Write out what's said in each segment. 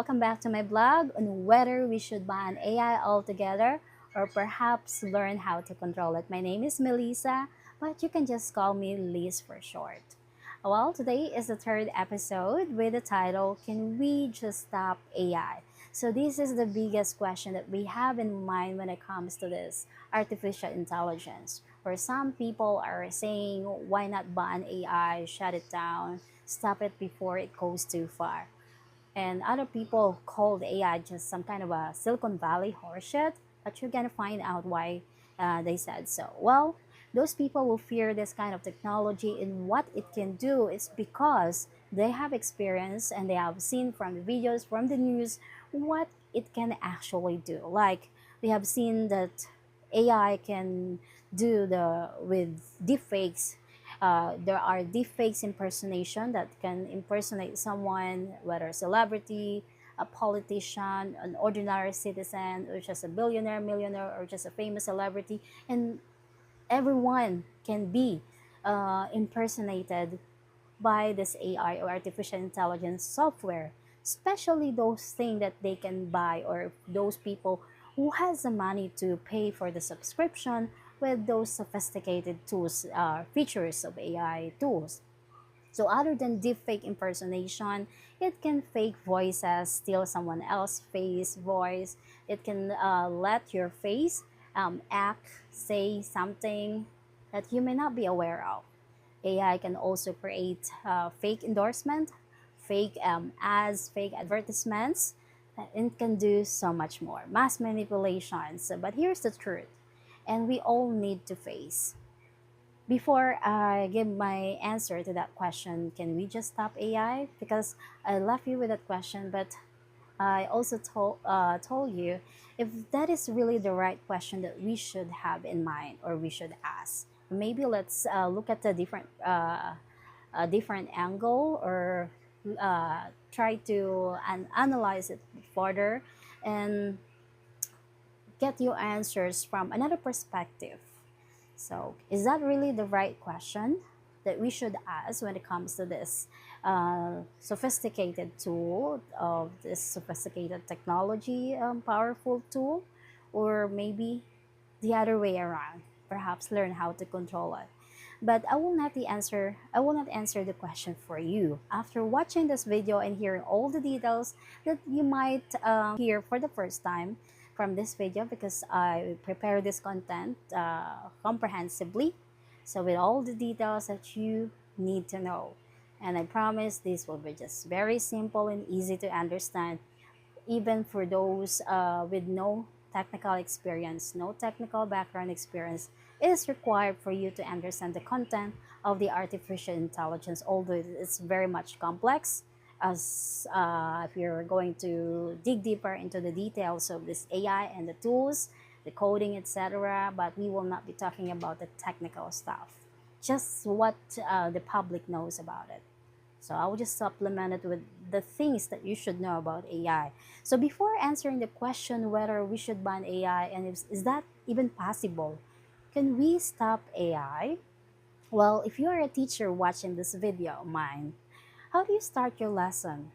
welcome back to my blog on whether we should ban AI altogether or perhaps learn how to control it. My name is Melissa, but you can just call me Liz for short. Well, today is the third episode with the title Can We Just Stop AI? So, this is the biggest question that we have in mind when it comes to this artificial intelligence, where some people are saying, why not ban AI, shut it down, stop it before it goes too far? And other people called AI just some kind of a Silicon Valley horseshit, but you're gonna find out why they said so. Well, those people who fear this kind of technology and what it can do is because they have experience and they have seen from the videos, from the news, what it can actually do. Like we have seen that AI can do the with deepfakes. There are deepfakes impersonation that can impersonate someone, whether a celebrity, a politician, an ordinary citizen, or just a billionaire, millionaire, or just a famous celebrity, and everyone can be impersonated by this AI or artificial intelligence software, especially those things that they can buy or those people who has the money to pay for the subscription with those sophisticated tools, features of AI tools. So other than deepfake impersonation, it can fake voices, steal someone else's face, voice. It can let your face act, say something that you may not be aware of. AI can also create fake endorsement, fake ads, fake advertisements, and can do so much more. Mass manipulations. But here's the truth, and we all need to face. Before I give my answer to that question, can we just stop AI? Because I left you with that question, but I also told you if that is really the right question that we should have in mind or we should ask. Maybe let's look at a different angle or try to analyze it further and get your answers from another perspective. So, is that really the right question that we should ask when it comes to this sophisticated tool of this sophisticated technology, powerful tool, or maybe the other way around? Perhaps learn how to control it. But I will not answer the question for you. After watching this video and hearing all the details that you might hear for the first time from this video, because I prepare this content comprehensively. So with all the details that you need to know. And I promise this will be just very simple and easy to understand, even for those with no technical experience, no technical background experience. It is required for you to understand the content of the artificial intelligence, although it's very much complex. As if you're going to dig deeper into the details of this AI and the tools, the coding, etc., but we will not be talking about the technical stuff, just what the public knows about it. So I will just supplement it with the things that you should know about AI. So before answering the question whether we should ban AI and is that even possible, can we stop AI? Well, if you are a teacher watching this video of mine, how do you start your lesson?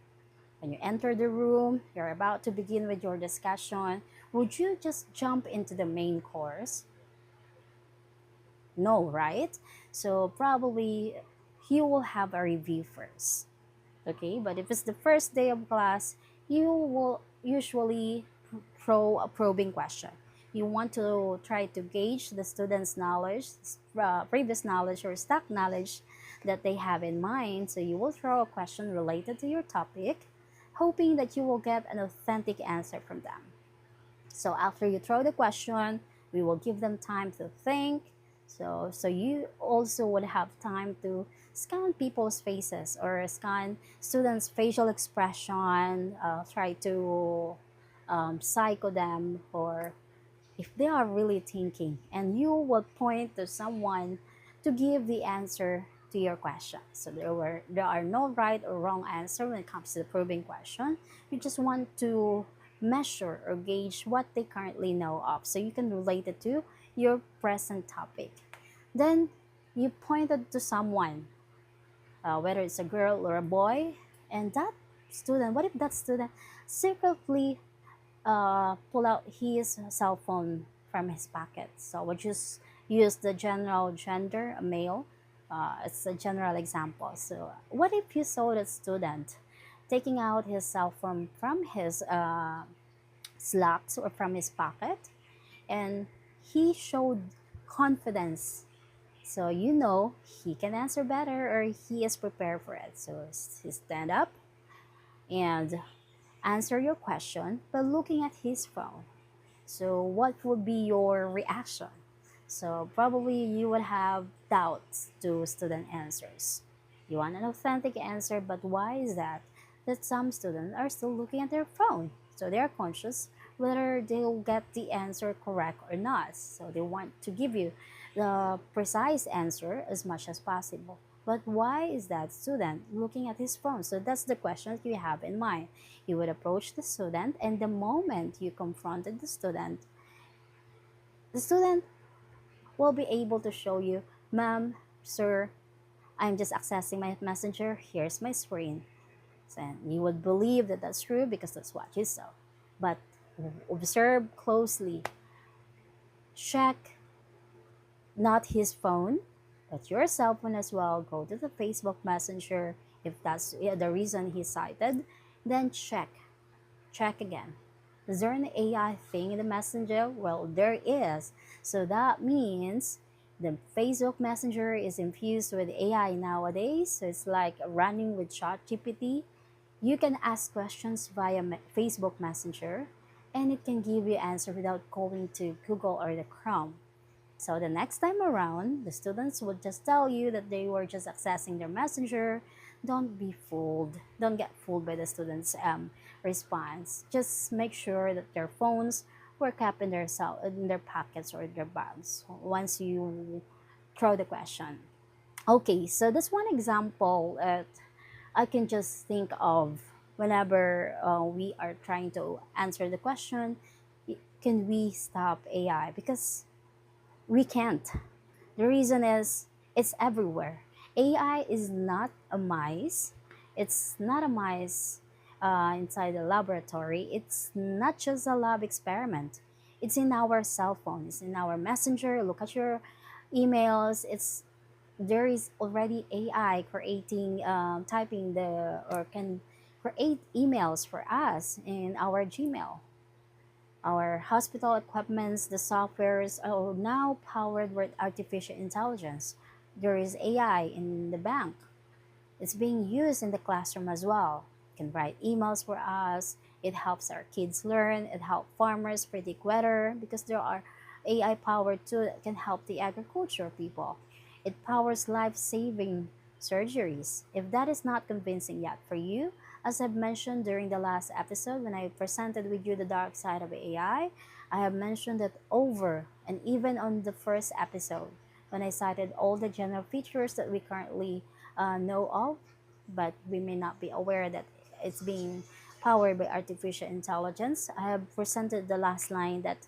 When you enter the room, you're about to begin with your discussion, would you just jump into the main course? No, right? So probably you will have a review first. Okay, but if it's the first day of class, you will usually throw a probing question. You want to try to gauge the student's knowledge, previous knowledge or stock knowledge that they have in mind. So you will throw a question related to your topic, hoping that you will get an authentic answer from them. So after you throw the question, we will give them time to think. So you also would have time to scan people's faces or scan students' facial expression, try to psycho them, or if they are really thinking, and you will point to someone to give the answer to your question. So there are no right or wrong answer when it comes to the probing question. You just want to measure or gauge what they currently know of, so you can relate it to your present topic. Then you pointed to someone, whether it's a girl or a boy, and that student, what if that student secretly pull out his cell phone from his pocket? So we'll just use the general gender, a male. It's a general example. So what if you saw that student taking out his cell phone from his slacks or from his pocket, and he showed confidence, so you know he can answer better or he is prepared for it. So he stand up and answer your question by looking at his phone. So what would be your reaction? So probably you would have doubts to student answers. You want an authentic answer, but why is that? That some students are still looking at their phone. So they are conscious whether they'll get the answer correct or not. So they want to give you the precise answer as much as possible. But why is that student looking at his phone? So that's the question that you have in mind. You would approach the student, and the moment you confronted the student will be able to show you, ma'am, sir, I'm just accessing my messenger. Here's my screen. And you would believe that that's true because that's what you saw. But observe closely. Check not his phone, but your cell phone as well. Go to the Facebook Messenger if that's the reason he cited. Then check again. Is there an AI thing in the messenger? Well, there is. So that means the Facebook Messenger is infused with AI nowadays. So it's like running with ChatGPT. You can ask questions via Facebook Messenger, and it can give you answer without going to Google or the Chrome. So the next time around, the students would just tell you that they were just accessing their messenger. Don't be fooled. Don't get fooled by the students' response. Just make sure that their phones were kept in in their pockets or their bags once you throw the question. Okay, so that's one example that I can just think of whenever we are trying to answer the question, can we stop AI? Because we can't. The reason is it's everywhere. AI is not a mice. It's not a mice inside the laboratory. It's not just a lab experiment. It's in our cell phones, in our messenger. Look at your emails. It's there is already AI creating, typing the or can create emails for us in our Gmail. Our hospital equipments, the softwares are now powered with artificial intelligence. There is AI in the bank. It's being used in the classroom as well. It can write emails for us. It helps our kids learn. It helps farmers predict weather because there are AI powered too that can help the agriculture people. It powers life-saving surgeries. If that is not convincing yet for you, as I've mentioned during the last episode when I presented with you the dark side of I have mentioned that over and even on the first episode when I cited all the general features that we currently know of, but we may not be aware that it's being powered by artificial intelligence. I have presented the last line that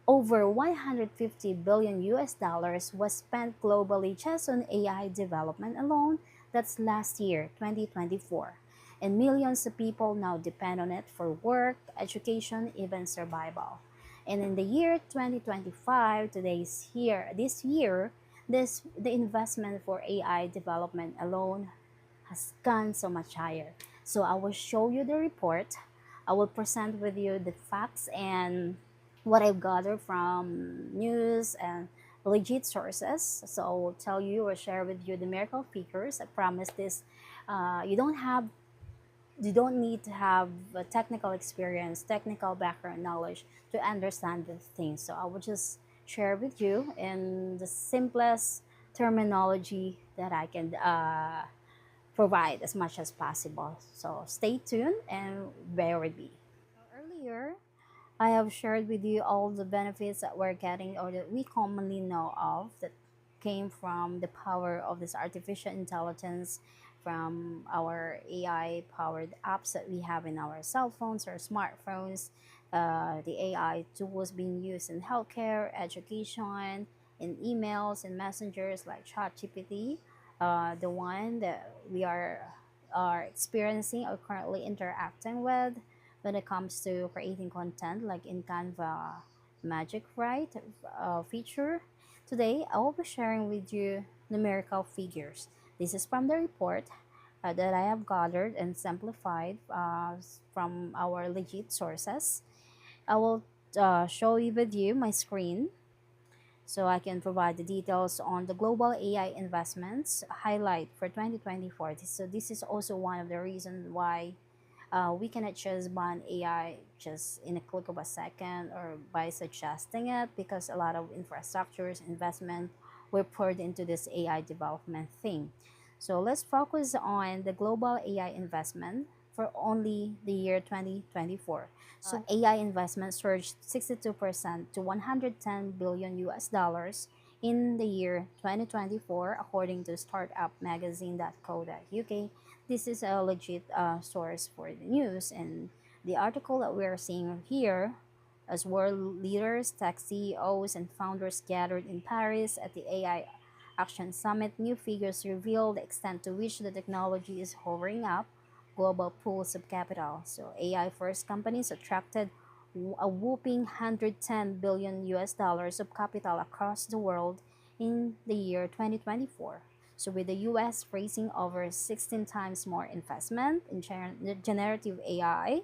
over 150 billion US dollars was spent globally just on AI development alone. That's last year, 2024. And millions of people now depend on it for work, education, even survival. And in the year 2025, the investment for AI development alone has gone so much higher. So I will show you the report. I will present with you the facts and what I've gathered from news and legit sources. So I will tell you or share with you the miracle figures. I promise this. You don't have you don't need to have a technical experience, technical background knowledge to understand the things. So I will just share with you in the simplest terminology that I can provide as much as possible. So stay tuned and bear with me. Earlier, I have shared with you all the benefits that we're getting or that we commonly know of that came from the power of this artificial intelligence from our AI powered apps that we have in our cell phones or smartphones, the AI tools being used in healthcare, education, in emails and messengers like ChatGPT, the one that we are are experiencing or currently interacting with when it comes to creating content, like in Canva Magic Write feature. Today, I will be sharing with you numerical figures. This is from the report that I have gathered and simplified from our legit sources. I will show you with you my screen so I can provide the details on the global AI investments highlight for 2024. So this is also one of the reasons why we cannot just ban AI just in a click of a second or by suggesting it, because a lot of infrastructures investment were poured into this AI development thing. So let's focus on the global AI investment for only the year 2024. So AI investment surged 62% to 110 billion US dollars in the year 2024, according to startupmagazine.co.uk. This is a legit source for the news, and the article that we are seeing here, as world leaders, tech CEOs, and founders gathered in Paris at the AI Action Summit, new figures reveal the extent to which the technology is hovering up global pools of capital. So AI first companies attracted a whopping 110 billion US dollars of capital across the world in the year 2024. So with the US raising over 16 times more investment in generative AI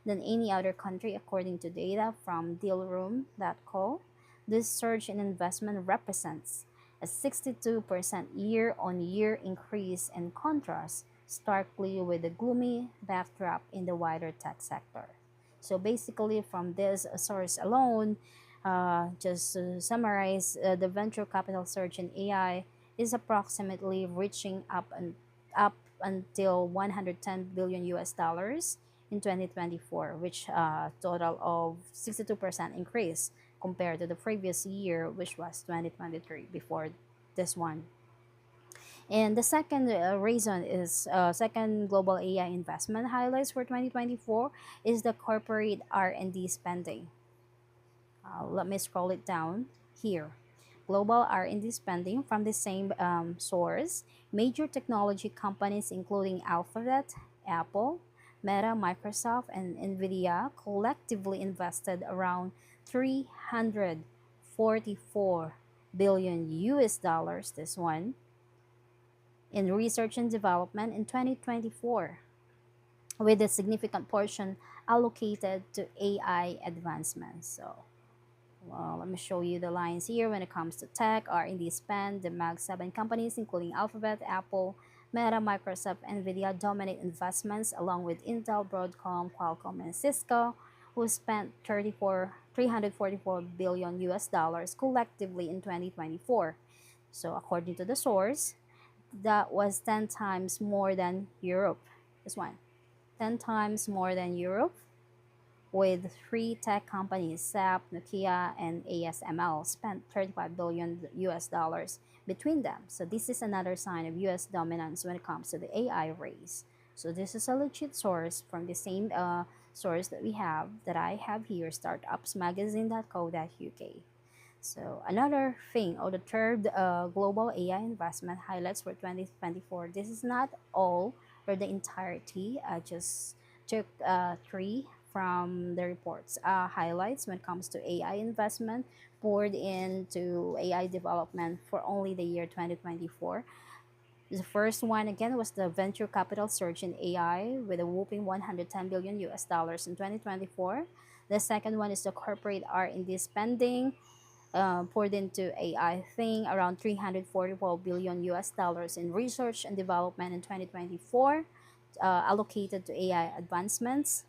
than any other country according to data from dealroom.co, this surge in investment represents a 62% year-on-year increase in contrast starkly with the gloomy backdrop in the wider tech sector. So basically, from this source alone, just to summarize, the venture capital surge in AI is approximately reaching up until 110 billion US dollars in 2024, which total of 62% increase compared to the previous year, which was 2023 before this one. And the second reason is second global AI investment highlights for 2024 is the corporate R&D spending. Let me scroll it down here. Global R&D spending from the same source. Major technology companies including Alphabet, Apple, Meta, Microsoft, and Nvidia collectively invested around 344 billion US dollars, this one, in research and development in 2024, with a significant portion allocated to AI advancements. So, well, let me show you the lines here. When it comes to tech, R&D spend, the Mag 7 companies, including Alphabet, Apple, Meta, Microsoft, Nvidia, dominate investments along with Intel, Broadcom, Qualcomm, and Cisco, who spent 344 billion US dollars collectively in 2024. So, according to the source, that was 10 times more than Europe. This one, 10 times more than Europe, with three tech companies, SAP, Nokia, and ASML, spent 35 billion US dollars between them. So this is another sign of US dominance when it comes to the AI race. So this is a legit source from the same source that I have here, startupsmagazine.co.uk. So another thing, or the third global AI investment highlights for 2024. This is not all or the entirety. I just took three from the reports highlights when it comes to AI investment poured into AI development for only the year 2024. The first one again was the venture capital surge in AI with a whopping 110 billion US dollars in 2024. The second one is the corporate R&D spending poured into AI thing around 344 billion US dollars in research and development in 2024, allocated to AI advancements.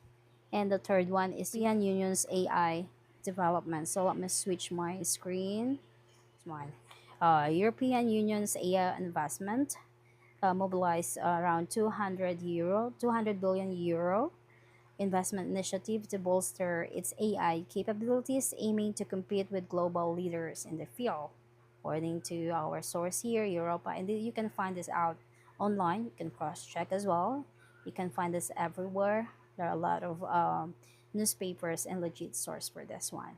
And the third one is European Union's AI development. So let me switch my screen. Smile. European Union's AI investment mobilized around 200 billion euro investment initiative to bolster its AI capabilities, aiming to compete with global leaders in the field. According to our source here, Europa, and you can find this out online. You can cross-check as well. You can find this everywhere. There are a lot of newspapers and legit source for this one.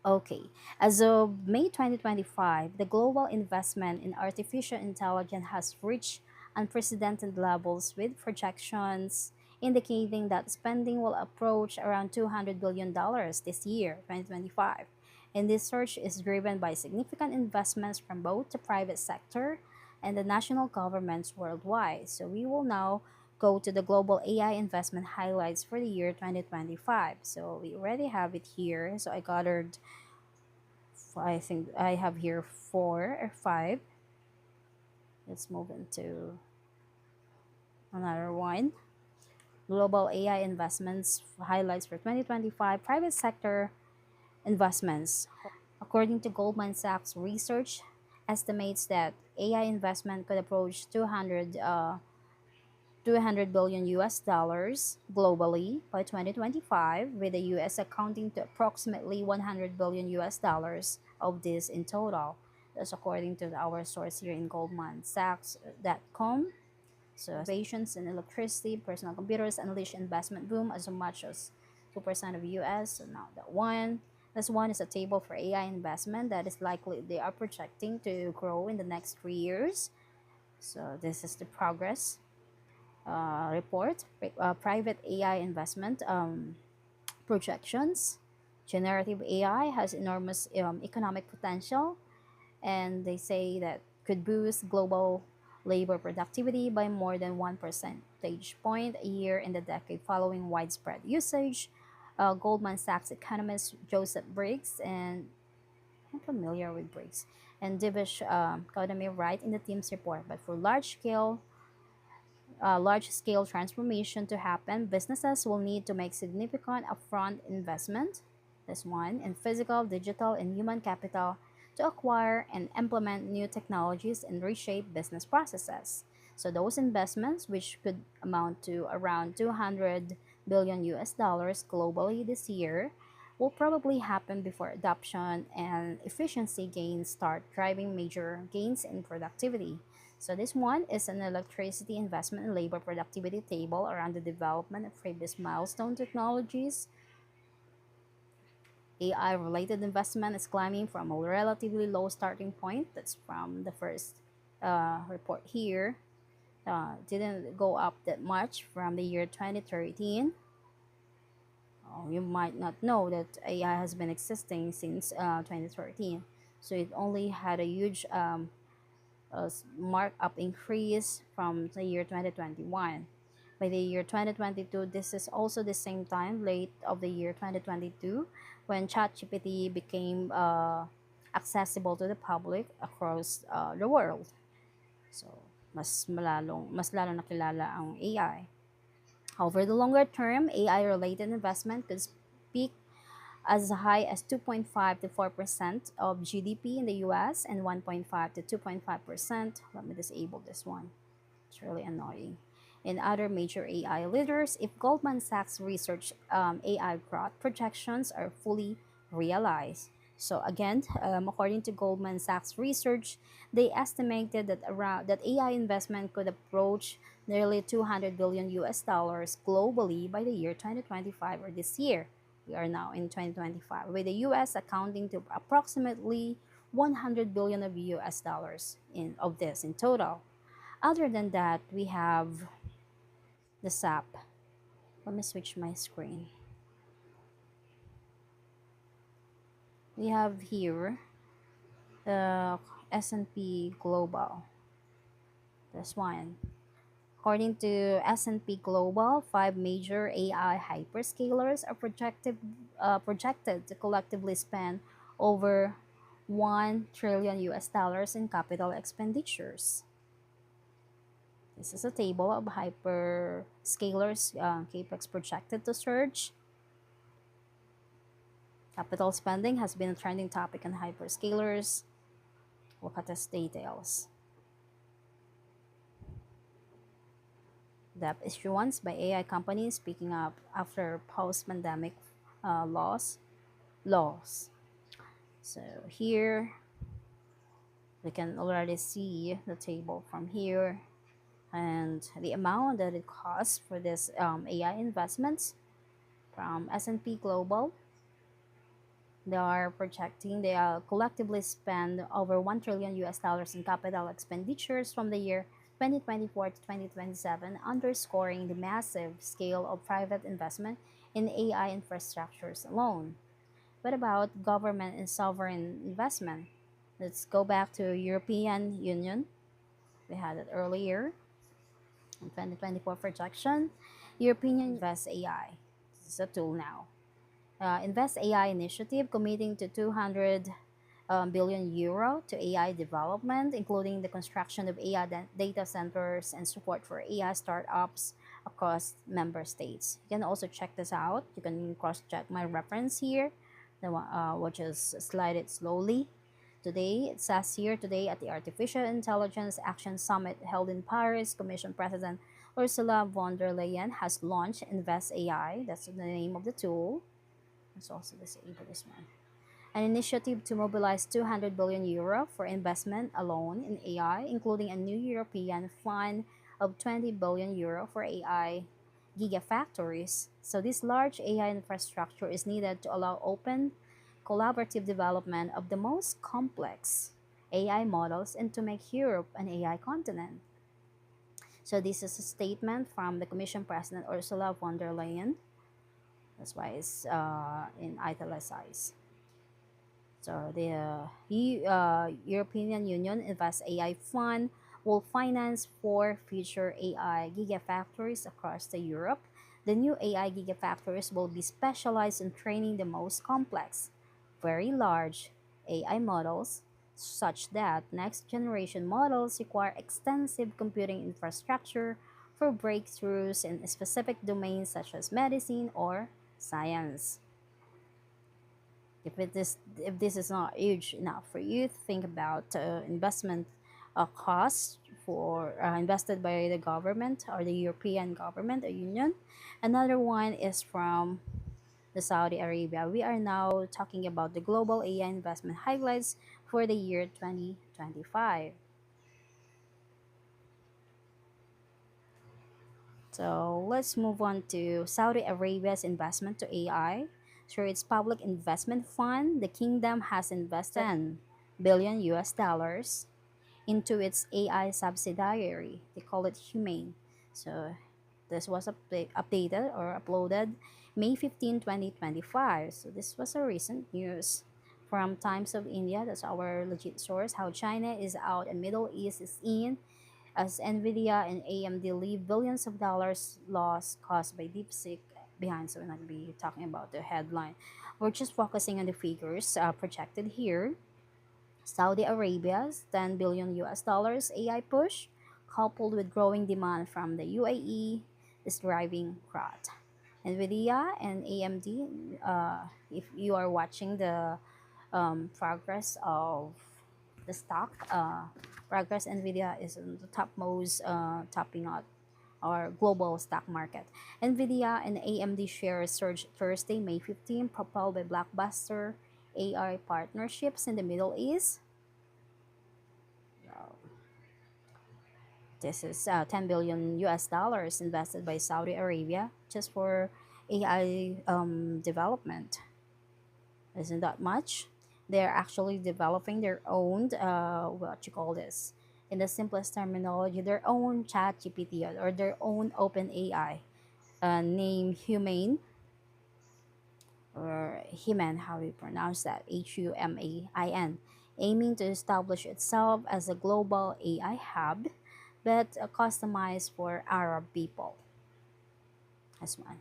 Okay, as of May 2025, the global investment in artificial intelligence has reached unprecedented levels with projections indicating that spending will approach around $200 billion this year, 2025. And this surge is driven by significant investments from both the private sector and the national governments worldwide. So we will now go to the global AI investment highlights for the year 2025. So we already have it here. So I gathered, I think I have here four or five. Let's move into another one. Global AI investments highlights for 2025 private sector investments. According to Goldman Sachs research, estimates that AI investment could approach 200 billion US dollars globally by 2025, with the US accounting to approximately 100 billion US dollars of this in total. That's according to our source here in Goldman Sachs.com. So, innovations in electricity, personal computers unleash investment boom as much as 2% of US. So now that one. This one is a table for AI investment that is likely they are projecting to grow in the next 3 years. So this is the progress report, private AI investment projections. Generative AI has enormous economic potential, and they say that could boost global labor productivity by more than 1 percentage point a year in the decade following widespread usage. Goldman Sachs economist Joseph Briggs, and I'm familiar with Briggs, and Divish Economy write in the team's report, but for large-scale transformation to happen, businesses will need to make significant upfront investment, this one, in physical, digital, and human capital to acquire and implement new technologies and reshape business processes. So those investments, which could amount to around 200 billion US dollars globally this year, will probably happen before adoption and efficiency gains start driving major gains in productivity. So this one is an electricity investment and labor productivity table around the development of previous milestone technologies. AI related investment is climbing from a relatively low starting point. That's from the first report here. Didn't go up that much from the year 2013. You might not know that AI has been existing since 2013. So it only had a huge markup increase from the year 2021. By the year 2022, this is also the same time, late of the year 2022, when ChatGPT became accessible to the public across the world. So, mas lalong nakilala ang AI. Over the longer term, AI-related investment could peak as high as 2.5 to 4% of GDP in the US and 1.5 to 2.5%. Let me disable this one. It's really annoying. In other major AI leaders, if Goldman Sachs research AI growth projections are fully realized. So again, according to Goldman Sachs research, they estimated that AI investment could approach nearly 200 billion US dollars globally by the year 2025 or this year. We are now in 2025, with the US accounting to approximately 100 billion of US dollars of this in total. Other than that, we have the SAP. Let me switch my screen. We have here the S&P Global. This one. According to S&P Global, five major AI hyperscalers are projected to collectively spend over 1 trillion US dollars in capital expenditures. This is a table of hyperscalers capex projected to surge. Capital spending has been a trending topic on hyperscalers. Look at these details. Debt issuance by AI companies picking up after post-pandemic laws. So here we can already see the table from here and the amount that it costs for this AI investments from S&P Global. They are projecting they'll collectively spend over 1 trillion US dollars in capital expenditures from the year 2024 to 2027, underscoring the massive scale of private investment in AI infrastructures alone. What about government and sovereign investment? Let's go back to European Union. We had it earlier in 2024 projection. European Invest AI. This is a tool now. Invest AI initiative committing to 200 billion euro to AI development, including the construction of AI data centers and support for AI startups across member states. You can also check this out. You can cross-check my reference here, which is slide it slowly. Today, it says here today at the Artificial Intelligence Action Summit held in Paris, Commission President Ursula von der Leyen has launched Invest AI. That's the name of the tool. Let's also disable this one. An initiative to mobilize 200 billion euro for investment alone in AI, including a new European fund of 20 billion euro for AI gigafactories. So this large AI infrastructure is needed to allow open, collaborative development of the most complex AI models and to make Europe an AI continent. So this is a statement from the Commission President Ursula von der Leyen. That's why it's in italicized. So the European Union Invest AI Fund will finance four future AI gigafactories across the Europe. The new AI gigafactories will be specialized in training the most complex, very large AI models, such that next generation models require extensive computing infrastructure for breakthroughs in specific domains such as medicine or science. If this is not huge enough for you, think about investment costs for invested by the government or the European government or union. Another one is from the Saudi Arabia. We are now talking about the global AI investment highlights for the year 2025. So let's move on to Saudi Arabia's investment to AI. Through its public investment fund, the kingdom has invested 10 billion US dollars into its AI subsidiary. They call it Humane. So this was updated or uploaded May 15, 2025. So this was a recent news from Times of India. That's our legit source. How China is out and Middle East is in as Nvidia and AMD leave billions of dollars loss caused by DeepSeek behind. So we're not going to be talking about the headline. We're just focusing on the figures projected here. Saudi Arabia's 10 billion US dollars AI push, coupled with growing demand from the UAE, is driving growth. Nvidia and AMD, if you are watching the progress of the stock, progress Nvidia is in the topmost topping out our global stock market. Nvidia and AMD shares surged Thursday, May 15, propelled by blockbuster AI partnerships in the Middle East. This is 10 billion US dollars invested by Saudi Arabia just for AI development. Isn't that much? They're actually developing their own, what you call this, in the simplest terminology, their own chat GPT or their own open AI, named Humane or Human, how do you pronounce that? HUMAIN, aiming to establish itself as a global AI hub, but customized for Arab people. That's one.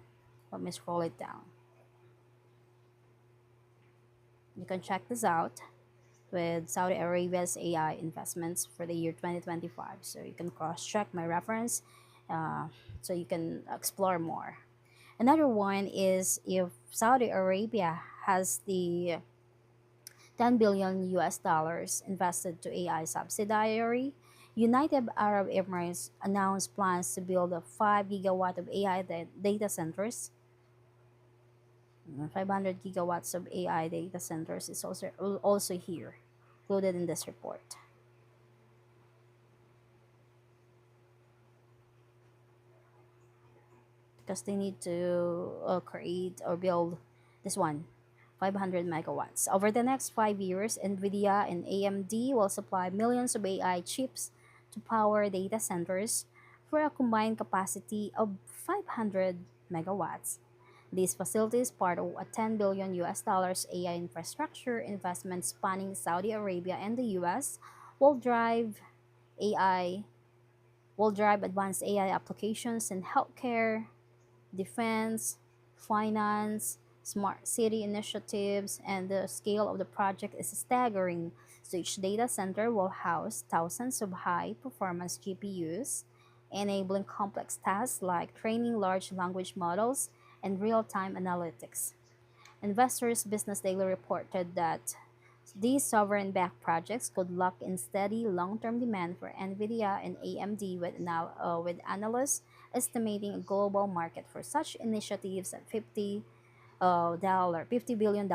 Let me scroll it down. You can check this out with Saudi Arabia's AI investments for the year 2025. So you can cross check my reference so you can explore more. Another one is if Saudi Arabia has the 10 billion US dollars invested to AI subsidiary, United Arab Emirates announced plans to build a 5 gigawatt of AI data centers. 500 gigawatts of AI data centers is also here, included in this report. Because they need to create or build this one 500 megawatts. Over the next 5 years, NVIDIA and AMD will supply millions of AI chips to power data centers for a combined capacity of 500 megawatts. These facilities, part of a 10 billion US dollars AI infrastructure investment spanning Saudi Arabia and the US, will drive AI will drive advanced AI applications in healthcare, defense, finance, smart city initiatives, and the scale of the project is staggering. So each data center will house thousands of high performance GPUs, enabling complex tasks like training large language models and real time analytics. Investors Business Daily reported that these sovereign backed projects could lock in steady long term demand for NVIDIA and AMD, with analysts estimating a global market for such initiatives at $50 billion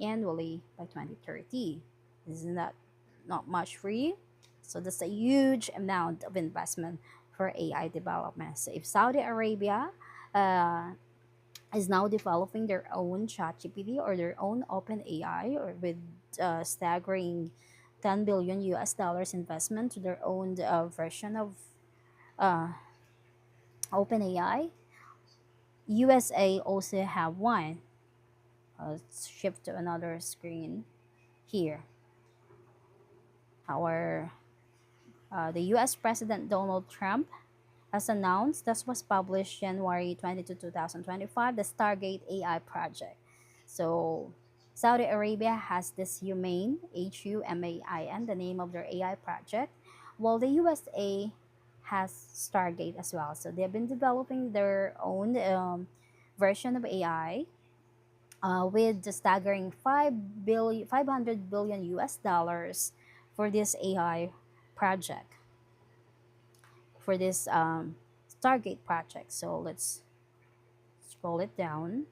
annually by 2030. Isn't that not much free? So that's a huge amount of investment for AI development. So if Saudi Arabia uh, is now developing their own ChatGPT or their own OpenAI, or with staggering 10 billion US dollars investment to their own version of uh, OpenAI. USA also have one. Let's shift to another screen here. Our The U.S. President Donald Trump has announced, this was published January 22, 2025, the Stargate AI project. So Saudi Arabia has this HUMAIN, the name of their AI project, while the USA has Stargate as well. So they've been developing their own version of AI with the staggering 500 billion US dollars for this AI project, for this Stargate project. So let's scroll it down.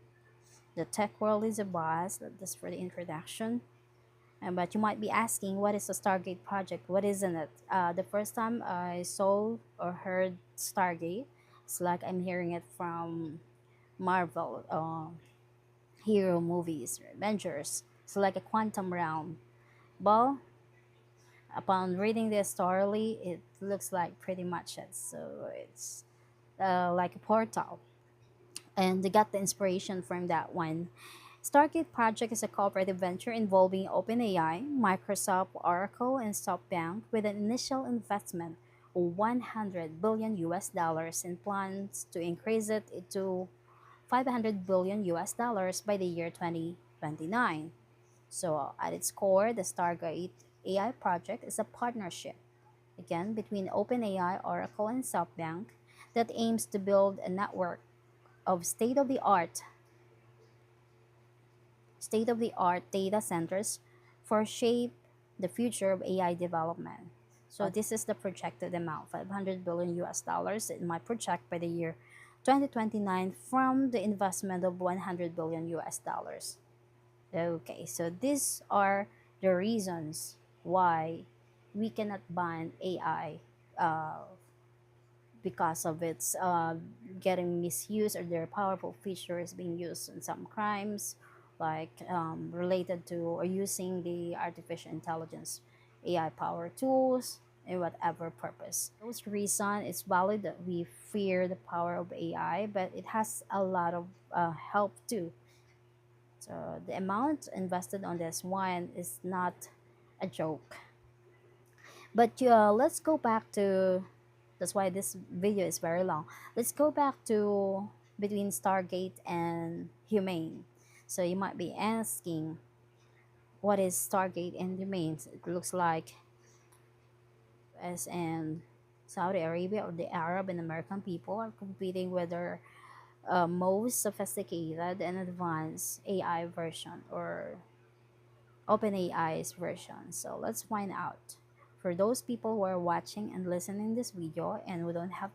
The tech world is a buzz. That's for the introduction. But you might be asking, what is a Stargate project? What isn't it? The first time I saw or heard Stargate, it's like I'm hearing it from Marvel hero movies, Avengers. It's like a quantum realm. But upon reading this thoroughly, it looks like pretty much it. So it's like a portal, and they got the inspiration from that one. Stargate Project is a cooperative venture involving OpenAI, Microsoft, Oracle, and SoftBank, with an initial investment of 100 billion US dollars and plans to increase it to 500 billion US dollars by the year 2029. So, at its core, the Stargate AI project is a partnership, again, between OpenAI, Oracle, and SoftBank, that aims to build a network of state of the art data centers for shape the future of AI development. So this is the projected amount, 500 billion US dollars in my project by the year 2029 from the investment of 100 billion US dollars. Okay, so these are the reasons why we cannot ban AI because of its getting misused, or their powerful features being used in some crimes, like related to or using the artificial intelligence AI power tools in whatever purpose. Those reason, it's valid that we fear the power of AI, but it has a lot of help too. So the amount invested on this one is not a joke. But let's go back to, that's why this video is very long. Let's go back to between Stargate and Humane. So you might be asking, what is Stargate and Humane? It looks like as in Saudi Arabia, or the Arab and American people are competing with their most sophisticated and advanced AI version, or OpenAI's version. So let's find out. For those people who are watching and listening this video and who don't have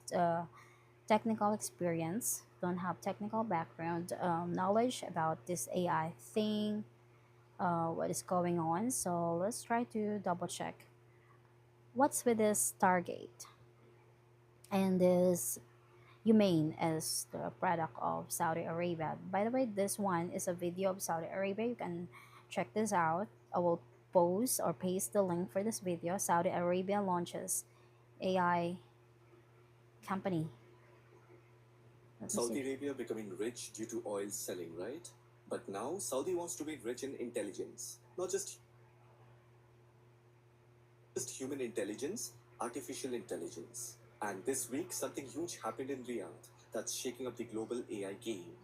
technical experience, don't have technical background knowledge about this AI thing, what is going on. So let's try to double check what's with this Stargate and this humane is the product of Saudi Arabia. By the way, this one is a video of Saudi Arabia. You can check this out. I will post or paste the link for this video. Saudi Arabia launches AI company. Let me see. Saudi Arabia becoming rich due to oil selling, right? But now Saudi wants to be rich in intelligence, not just human intelligence, artificial intelligence. And this week, something huge happened in Riyadh that's shaking up the global AI game.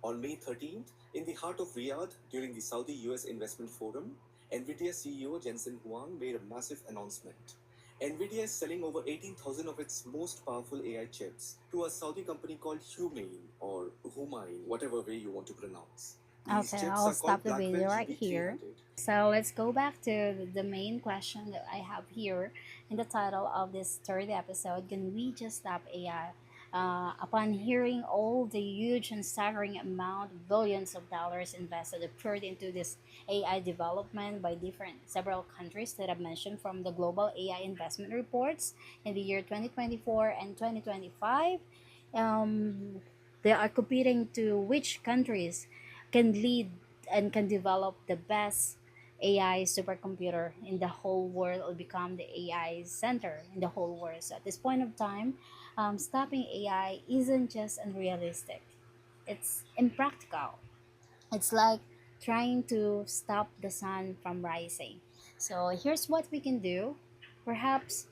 On May 13th, in the heart of Riyadh, during the Saudi US Investment Forum, NVIDIA CEO Jensen Huang made a massive announcement. NVIDIA is selling over 18,000 of its most powerful AI chips to a Saudi company called Humane or Humain, whatever way you want to pronounce. These Okay, chips I'll are stop called the Blackwell video right here. GB300. So let's go back to the main question that I have here in the title of this third episode. Can we just stop AI? Upon hearing all the huge and staggering amount, billions of dollars invested or poured into this AI development by different several countries that I've mentioned from the global AI investment reports in the year 2024 and 2025, um, they are competing to which countries can lead and can develop the best AI supercomputer in the whole world or become the AI center in the whole world. So at this point of time, stopping AI isn't just unrealistic; it's impractical. It's like trying to stop the sun from rising. So here's what we can do. Perhaps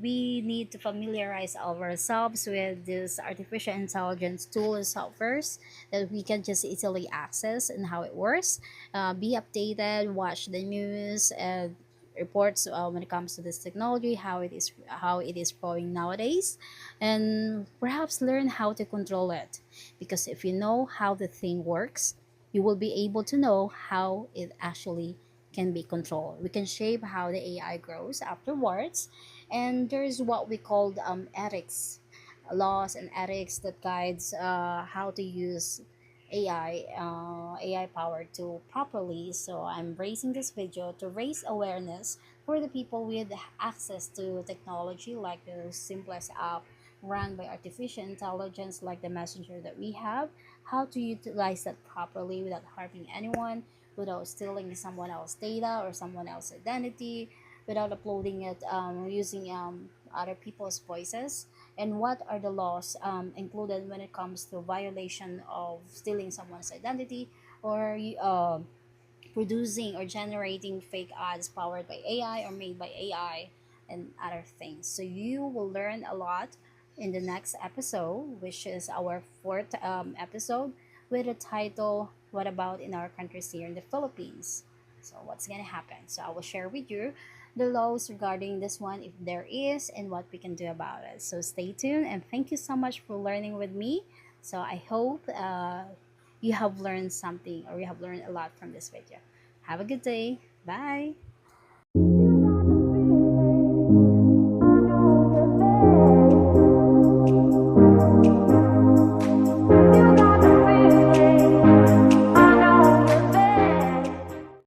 we need to familiarize ourselves with this artificial intelligence tool and softwares that we can just easily access and how it works. Be updated, watch the news and reports when it comes to this technology, how it is growing nowadays, and perhaps learn how to control it. Because if you know how the thing works, you will be able to know how it actually can be controlled. We can shape how the AI grows afterwards, and there's what we call ethics, laws and ethics that guides how to use AI powered tool properly. So I'm raising this video to raise awareness for the people with access to technology, like the simplest app run by artificial intelligence, like the messenger that we have, how to utilize that properly without harming anyone, without stealing someone else's data or someone else's identity, without uploading it using other people's voices, and what are the laws included when it comes to violation of stealing someone's identity or producing or generating fake ads powered by AI or made by AI and other things. So you will learn a lot in the next episode, which is our fourth episode, with the title "What About in Our Countries Here in the Philippines?" So what's gonna happen? So I will share with you the laws regarding this one, if there is, and what we can do about it. So stay tuned and thank you so much for learning with me. So I hope you have learned something or you have learned a lot from this video. Have a good day. Bye.